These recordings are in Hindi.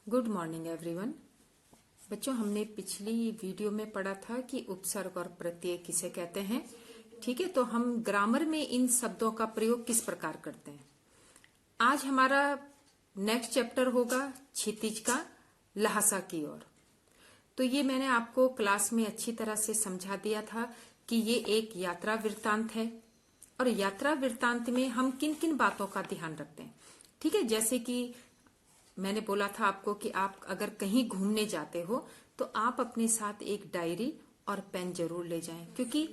Good morning everyone. बच्चों, हमने पिछली वीडियो में पढ़ा था कि उपसर्ग और प्रत्यय किसे कहते हैं। ठीक है, तो हम ग्रामर में इन शब्दों का प्रयोग किस प्रकार करते हैं। आज हमारा नेक्स्ट चैप्टर होगा क्षितिज का लहासा की ओर। तो ये मैंने आपको क्लास में अच्छी तरह से समझा दिया था कि ये एक यात्रा वृत्तांत है और यात्रा वृत्तांत में हम किन किन बातों का ध्यान रखते हैं। ठीक है, जैसे कि मैंने बोला था आपको कि आप अगर कहीं घूमने जाते हो तो आप अपने साथ एक डायरी और पेन जरूर ले जाएं, क्योंकि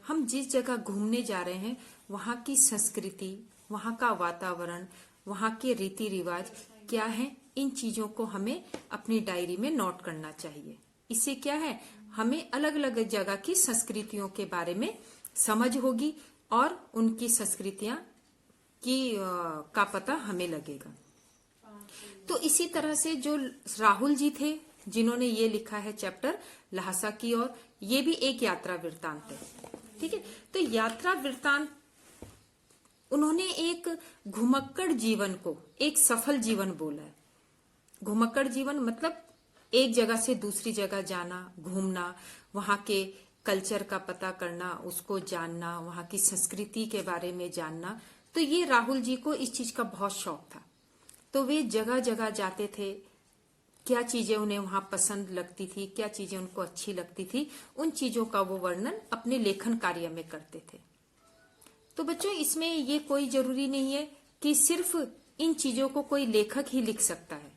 हम जिस जगह घूमने जा रहे हैं वहां की संस्कृति, वहां का वातावरण, वहां के रीति रिवाज क्या है, इन चीजों को हमें अपनी डायरी में नोट करना चाहिए। इससे क्या है, हमें अलग अलग जगह की संस्कृतियों के बारे में समझ होगी और उनकी संस्कृतियां का पता हमें लगेगा। तो इसी तरह से जो राहुल जी थे जिन्होंने ये लिखा है चैप्टर लहासा की ओर, ये भी एक यात्रा वृत्तांत है। ठीक है, तो यात्रा वृत्तांत उन्होंने एक घुमक्कड़ जीवन को एक सफल जीवन बोला है। घुमक्कड़ जीवन मतलब एक जगह से दूसरी जगह जाना, घूमना, वहां के कल्चर का पता करना, उसको जानना, वहां की संस्कृति के बारे में जानना। तो ये राहुल जी को इस चीज का बहुत शौक था, तो वे जगह जगह जाते थे। क्या चीजें उन्हें वहां पसंद लगती थी, क्या चीजें उनको अच्छी लगती थी, उन चीजों का वो वर्णन अपने लेखन कार्य में करते थे। तो बच्चों, इसमें ये कोई जरूरी नहीं है कि सिर्फ इन चीजों को कोई लेखक ही लिख सकता है।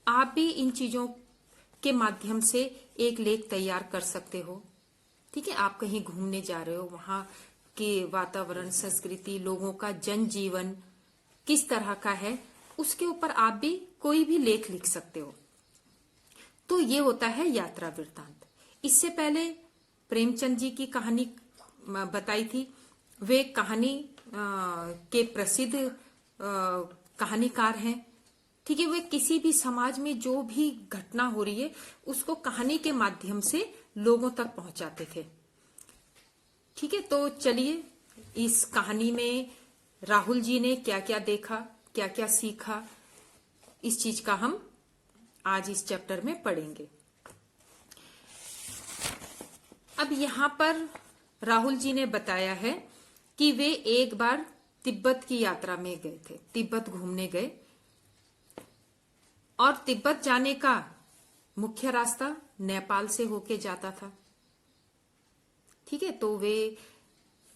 आप भी इन चीजों के माध्यम से एक लेख तैयार कर सकते हो। ठीक है, आप कहीं घूमने जा रहे हो, वहां के वातावरण, संस्कृति, लोगों का जनजीवन किस तरह का है, उसके ऊपर आप भी कोई भी लेख लिख सकते हो। तो ये होता है यात्रा वृत्तांत। इससे पहले प्रेमचंद जी की कहानी बताई थी। वे कहानी के प्रसिद्ध कहानीकार हैं। ठीक है, वे किसी भी समाज में जो भी घटना हो रही है उसको कहानी के माध्यम से लोगों तक पहुंचाते थे। ठीक है, तो चलिए इस कहानी में राहुल जी ने क्या क्या देखा, क्या क्या सीखा, इस चीज का हम आज इस चैप्टर में पढ़ेंगे। अब यहां पर राहुल जी ने बताया है कि वे एक बार तिब्बत की यात्रा में गए थे, तिब्बत घूमने गए और तिब्बत जाने का मुख्य रास्ता नेपाल से होके जाता था। ठीक है, तो वे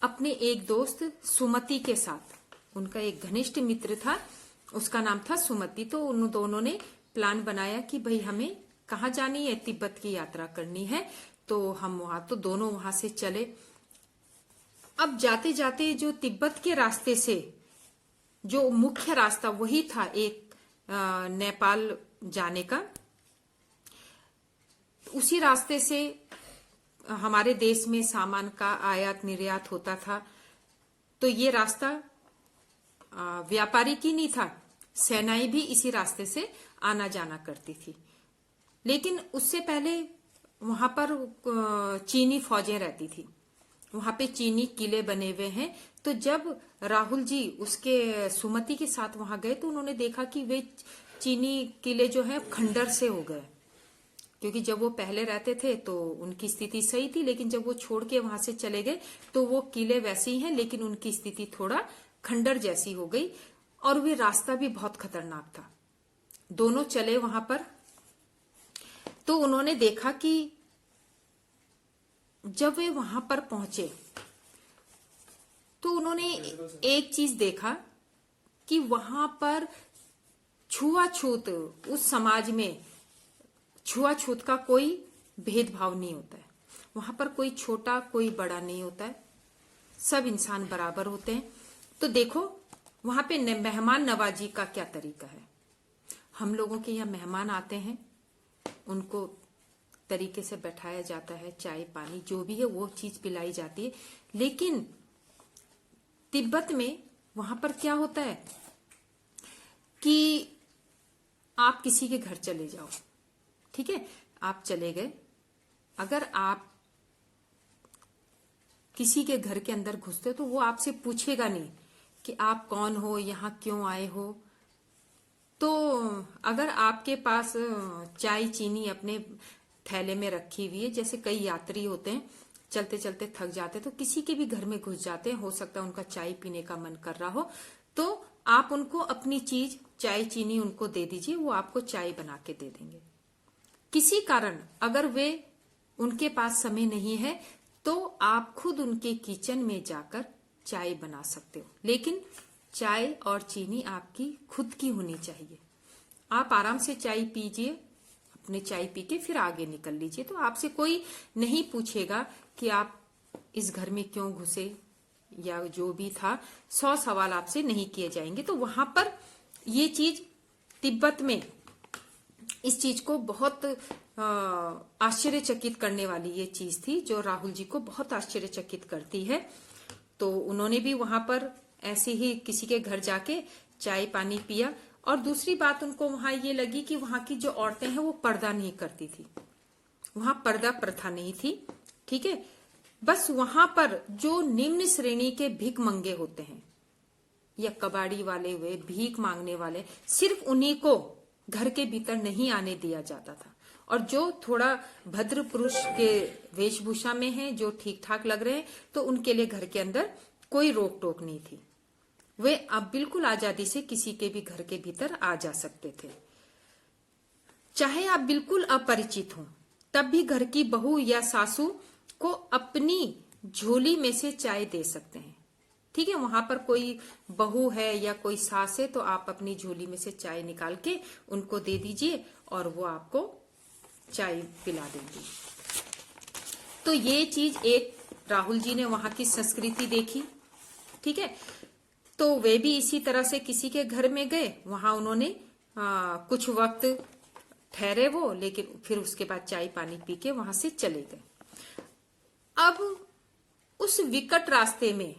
अपने एक दोस्त सुमति के साथ, उनका एक घनिष्ठ मित्र था, उसका नाम था सुमति, तो उन दोनों ने प्लान बनाया कि भाई हमें कहाँ जानी है, तिब्बत की यात्रा करनी है, तो हम वहां, तो दोनों वहां से चले। अब जाते जाते जो तिब्बत के रास्ते से जो मुख्य रास्ता वही था एक नेपाल जाने का, उसी रास्ते से हमारे देश में सामान का आयात निर्यात होता था। तो ये रास्ता व्यापारिक ही नहीं था, सेनाएं भी इसी रास्ते से आना जाना करती थी। लेकिन उससे पहले वहां पर चीनी फौजें रहती थी, वहां पे चीनी किले बने हुए हैं। तो जब राहुल जी उसके सुमति के साथ वहां गए तो उन्होंने देखा कि वे चीनी किले जो है खंडर से हो गए, क्योंकि जब वो पहले रहते थे तो उनकी स्थिति सही थी, लेकिन जब वो छोड़ के वहां से चले गए तो वो किले वैसे ही हैं, लेकिन उनकी स्थिति थोड़ा खंडर जैसी हो गई और वे रास्ता भी बहुत खतरनाक था। दोनों चले वहां पर, तो उन्होंने देखा कि जब वे वहां पर पहुंचे तो उन्होंने एक चीज देखा कि वहां पर छुआछूत, उस समाज में छुआछूत का कोई भेदभाव नहीं होता है। वहां पर कोई छोटा कोई बड़ा नहीं होता है, सब इंसान बराबर होते हैं। तो देखो वहां पे मेहमान नवाजी का क्या तरीका है। हम लोगों के यहाँ मेहमान आते हैं, उनको तरीके से बैठाया जाता है, चाय पानी जो भी है वो चीज पिलाई जाती है। लेकिन तिब्बत में वहां पर क्या होता है कि आप किसी के घर चले जाओ, ठीक है, आप चले गए, अगर आप किसी के घर के अंदर घुसते हो तो वो आपसे पूछेगा नहीं कि आप कौन हो, यहां क्यों आए हो, तो अगर आपके पास चाय चीनी अपने थैले में रखी हुई है, जैसे कई यात्री होते हैं चलते चलते थक जाते हैं तो किसी के भी घर में घुस जाते हैं, हो सकता है उनका चाय पीने का मन कर रहा हो, तो आप उनको अपनी चीज चाय चीनी उनको दे दीजिए, वो आपको चाय बना के दे देंगे। किसी कारण अगर वे उनके पास समय नहीं है तो आप खुद उनके किचन में जाकर चाय बना सकते हो, लेकिन चाय और चीनी आपकी खुद की होनी चाहिए। आप आराम से चाय पीजिए, अपने चाय पी के फिर आगे निकल लीजिए, तो आपसे कोई नहीं पूछेगा कि आप इस घर में क्यों घुसे या जो भी था। 100 सवाल आपसे नहीं किए जाएंगे। तो वहां पर ये चीज तिब्बत में इस चीज को बहुत आश्चर्यचकित करने वाली ये चीज थी जो राहुल जी को बहुत आश्चर्यचकित करती है। तो उन्होंने भी वहां पर ऐसे ही किसी के घर जाके चाय पानी पिया। और दूसरी बात उनको वहां ये लगी कि वहां की जो औरतें हैं वो पर्दा नहीं करती थी, वहां पर्दा प्रथा नहीं थी। ठीक है, बस वहां पर जो निम्न श्रेणी के भिख मंगे होते हैं या कबाड़ी वाले हुए भीख मांगने वाले, सिर्फ उन्हीं को घर के भीतर नहीं आने दिया जाता था। और जो थोड़ा भद्र पुरुष के वेशभूषा में हैं, जो ठीक ठाक लग रहे हैं, तो उनके लिए घर के अंदर कोई रोक टोक नहीं थी। वे अब बिल्कुल आजादी से किसी के भी घर के भीतर आ जा सकते थे। चाहे आप बिल्कुल अपरिचित हो तब भी घर की बहू या सासू को अपनी झोली में से चाय दे सकते हैं। ठीक है, वहां पर कोई बहू है या कोई सास है तो आप अपनी झोली में से चाय निकाल के उनको दे दीजिए और वो आपको चाय पिला देंगी। तो ये चीज एक राहुल जी ने वहां की संस्कृति देखी। ठीक है, तो वे भी इसी तरह से किसी के घर में गए, वहां उन्होंने कुछ वक्त ठहरे वो, लेकिन फिर उसके बाद चाय पानी पी के वहां से चले गए। अब उस विकट रास्ते में,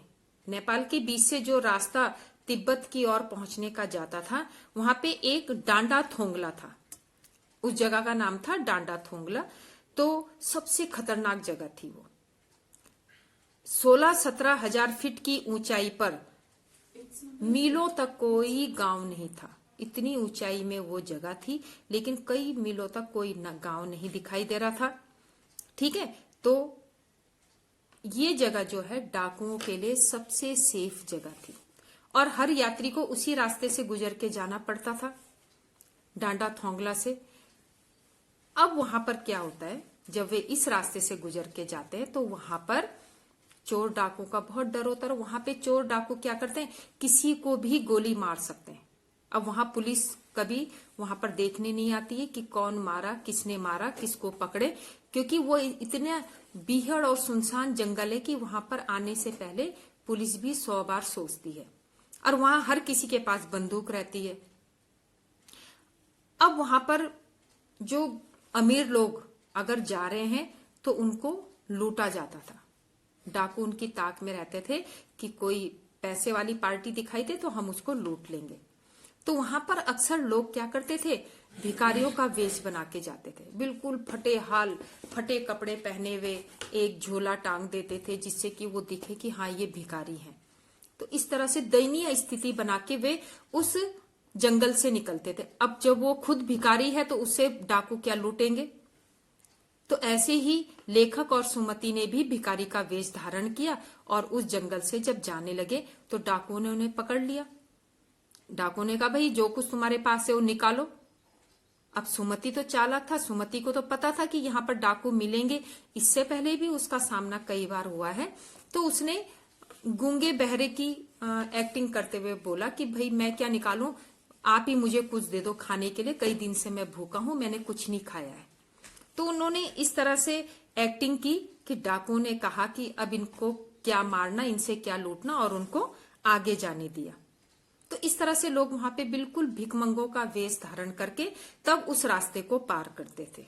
नेपाल के बीच से जो रास्ता तिब्बत की ओर पहुंचने का जाता था, वहां पे एक डांडा थोंगला था। उस जगह का नाम था डांडा थोंगला। तो सबसे खतरनाक जगह थी वो। 16-17 हजार फीट की ऊंचाई पर मीलों तक कोई गांव नहीं था। इतनी ऊंचाई में वो जगह थी, लेकिन कई मीलों तक कोई गांव नहीं दिखाई दे रहा था। ठीक है, तो ये जगह जो है डाकुओं के लिए सबसे सेफ जगह थी और हर यात्री को उसी रास्ते से गुजर के जाना पड़ता था, डांडा थोंगला से। अब वहां पर क्या होता है, जब वे इस रास्ते से गुजर के जाते हैं तो वहां पर चोर डाकू का बहुत डर होता है। वहां पे चोर डाकू क्या करते हैं, किसी को भी गोली मार सकते हैं। अब वहां पुलिस कभी वहां पर देखने नहीं आती है कि कौन मारा, किसने मारा, किसको पकड़े, क्योंकि वो इतने बीहड़ और सुनसान जंगल है कि वहां पर आने से पहले पुलिस भी 100 बार सोचती है। और वहां हर किसी के पास बंदूक रहती है। अब वहां पर जो अमीर लोग अगर जा रहे हैं तो उनको लूटा जाता था। डाकू उनकी ताक में रहते थे कि कोई पैसे वाली पार्टी दिखाई दे तो हम उसको लूट लेंगे। तो वहां पर अक्सर लोग क्या करते थे, भिखारियों का वेश बना के जाते थे, बिल्कुल फटे हाल, फटे कपड़े पहने हुए, एक झोला टांग देते थे जिससे कि वो दिखे कि हाँ ये भिखारी हैं। तो इस तरह से दयनीय स्थिति बना के वे उस जंगल से निकलते थे। अब जब वो खुद भिखारी है तो उससे डाकू क्या लूटेंगे। तो ऐसे ही लेखक और सुमति ने भी भिखारी का वेश धारण किया और उस जंगल से जब जाने लगे तो डाकुओं ने उन्हें पकड़ लिया। डाकुओं ने कहा भाई जो कुछ तुम्हारे पास है वो निकालो। अब सुमति तो चालाक था, सुमति को तो पता था कि यहाँ पर डाकू मिलेंगे, इससे पहले भी उसका सामना कई बार हुआ है। तो उसने गूंगे बहरे की एक्टिंग करते हुए बोला कि भाई मैं क्या निकालूं, आप ही मुझे कुछ दे दो खाने के लिए, कई दिन से मैं भूखा हूं, मैंने कुछ नहीं खाया है। तो उन्होंने इस तरह से एक्टिंग की कि डाकुओं ने कहा कि अब इनको क्या मारना, इनसे क्या लूटना, और उनको आगे जाने दिया। तो इस तरह से लोग वहां पे बिल्कुल भिखमंगों का वेश धारण करके तब उस रास्ते को पार करते थे।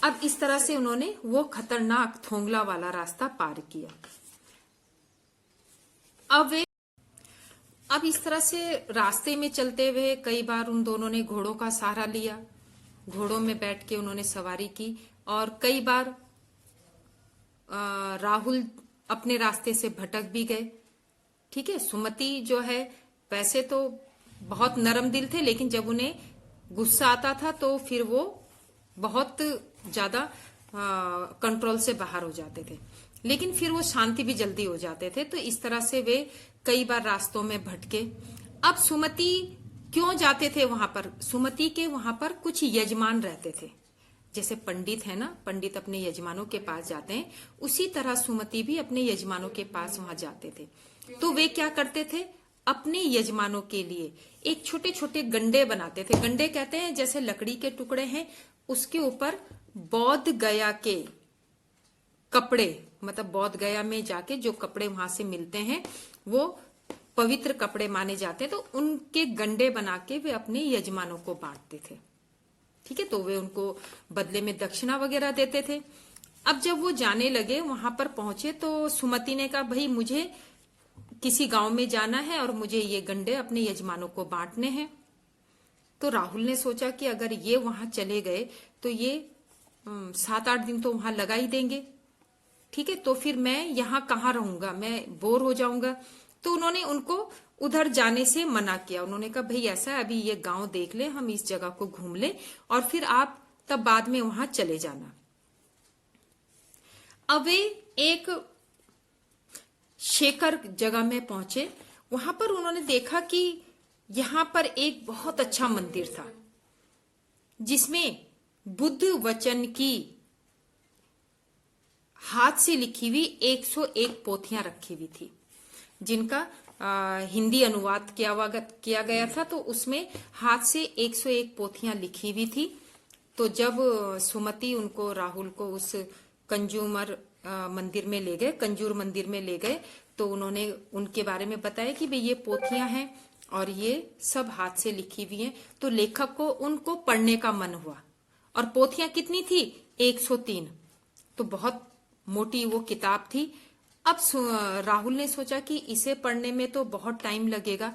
अब इस तरह से उन्होंने वो खतरनाक थोंगला वाला रास्ता पार किया। अब इस तरह से रास्ते में चलते हुए कई बार उन दोनों ने घोड़ों का सहारा लिया, घोड़ों में बैठ के उन्होंने सवारी की, और कई बार राहुल अपने रास्ते से भटक भी गए। ठीक है, सुमति जो है वैसे तो बहुत नरम दिल थे, लेकिन जब उन्हें गुस्सा आता था तो फिर वो बहुत ज्यादा कंट्रोल से बाहर हो जाते थे, लेकिन फिर वो शांति भी जल्दी हो जाते थे। तो इस तरह से वे कई बार रास्तों में भटके। अब सुमति क्यों जाते थे वहां पर? सुमति के वहां पर कुछ यजमान रहते थे, जैसे पंडित है ना, पंडित अपने यजमानों के पास जाते हैं, उसी तरह सुमति भी अपने यजमानों के पास वहां जाते थे। तो वे क्या करते थे? अपने यजमानों के लिए एक छोटे छोटे गंडे बनाते थे। गंडे कहते हैं जैसे लकड़ी के टुकड़े हैं, उसके ऊपर बौद्ध गया के कपड़े, मतलब बौद्ध गया में जाके जो कपड़े वहां से मिलते हैं वो पवित्र कपड़े माने जाते हैं, तो उनके गंडे बना के वे अपने यजमानों को बांटते थे। ठीक है, तो वे उनको बदले में दक्षिणा वगैरह देते थे। अब जब वो जाने लगे, वहां पर पहुंचे, तो सुमति ने कहा भाई मुझे किसी गांव में जाना है और मुझे ये गंडे अपने यजमानों को बांटने हैं। तो राहुल ने सोचा कि अगर ये वहां चले गए तो ये 7-8 दिन तो वहां लगा ही देंगे। ठीक है, तो फिर मैं यहाँ कहाँ रहूंगा, मैं बोर हो जाऊंगा। तो उन्होंने उनको उधर जाने से मना किया। उन्होंने कहा भाई ऐसा है, अभी ये गांव देख ले, हम इस जगह को घूम ले और फिर आप तब बाद में वहां चले जाना। अब वे एक शेखर जगह में पहुंचे। वहां पर उन्होंने देखा कि यहां पर एक बहुत अच्छा मंदिर था, जिसमें बुद्ध वचन की हाथ से लिखी हुई 101 पोथियां रखी हुई थी, जिनका हिंदी अनुवाद किया गया था। तो उसमें हाथ से 101 पोथियां लिखी हुई थी। तो जब सुमति उनको, राहुल को उस कंजूमर मंदिर में ले गए, कंजूर मंदिर में ले गए, तो उन्होंने उनके बारे में बताया कि भाई ये पोथियां हैं और ये सब हाथ से लिखी हुई हैं। तो लेखक को उनको पढ़ने का मन हुआ। और पोथियां कितनी थी? 103। तो बहुत मोटी वो किताब थी। अब राहुल ने सोचा कि इसे पढ़ने में तो बहुत टाइम लगेगा,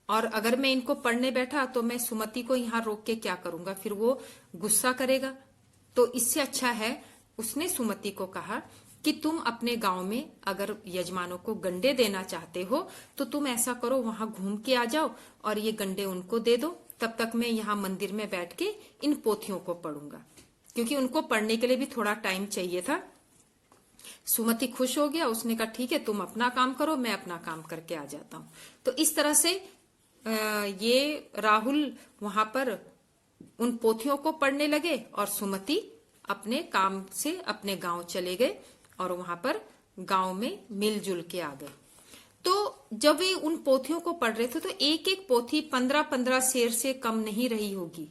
और अगर मैं इनको पढ़ने बैठा तो मैं सुमति को यहां रोक के क्या करूंगा, फिर वो गुस्सा करेगा। तो इससे अच्छा है, उसने सुमति को कहा कि तुम अपने गांव में अगर यजमानों को गंडे देना चाहते हो तो तुम ऐसा करो, वहां घूम के आ जाओ और ये गंडे उनको दे दो। तब तक मैं यहाँ मंदिर में बैठ के इन पोथियों को पढ़ूंगा, क्योंकि उनको पढ़ने के लिए भी थोड़ा टाइम चाहिए था। सुमति खुश हो गया। उसने कहा ठीक है, तुम अपना काम करो, मैं अपना काम करके आ जाता हूं। तो इस तरह से ये राहुल वहां पर उन पोथियों को पढ़ने लगे और सुमति अपने काम से अपने गांव चले गए और वहां पर गांव में मिलजुल के आ गए। तो जब वे उन पोथियों को पढ़ रहे थे तो एक एक पोथी 15-15 शेर से कम नहीं रही होगी,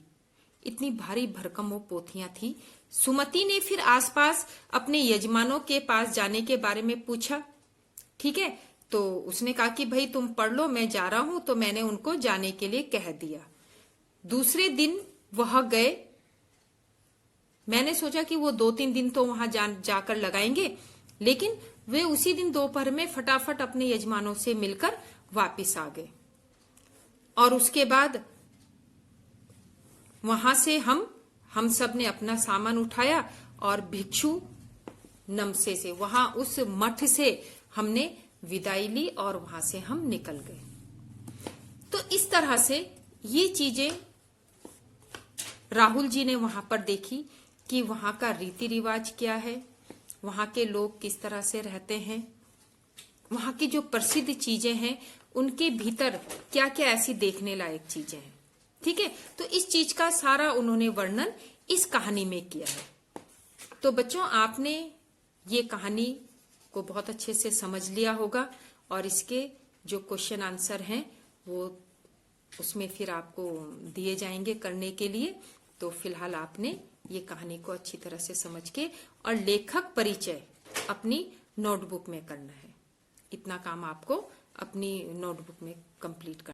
इतनी भारी भरकम वो पोथियां थी। सुमति ने फिर आसपास अपने यजमानों के पास जाने के बारे में पूछा। ठीक है, तो उसने कहा कि भाई तुम पढ़ लो, मैं जा रहा हूं। तो मैंने उनको जाने के लिए कह दिया। दूसरे दिन वह गए। मैंने सोचा कि वो 2-3 दिन तो वहां जाकर लगाएंगे, लेकिन वे उसी दिन दोपहर में फटाफट अपने यजमानों से मिलकर वापस आ गए। और उसके बाद वहां से हम सब ने अपना सामान उठाया और भिक्षु नमसे से, वहां उस मठ से हमने विदाई ली और वहां से हम निकल गए। तो इस तरह से ये चीजें राहुल जी ने वहां पर देखी कि वहां का रीति रिवाज क्या है, वहां के लोग किस तरह से रहते हैं, वहां की जो प्रसिद्ध चीजें हैं उनके भीतर क्या क्या ऐसी देखने लायक चीजें हैं। ठीक है, तो इस चीज का सारा उन्होंने वर्णन इस कहानी में किया है। तो बच्चों, आपने ये कहानी को बहुत अच्छे से समझ लिया होगा और इसके जो क्वेश्चन आंसर हैं वो उसमें फिर आपको दिए जाएंगे करने के लिए। तो फिलहाल आपने ये कहानी को अच्छी तरह से समझ के और लेखक परिचय अपनी नोटबुक में करना है। इतना काम आपको अपनी नोटबुक में कंप्लीट करना है।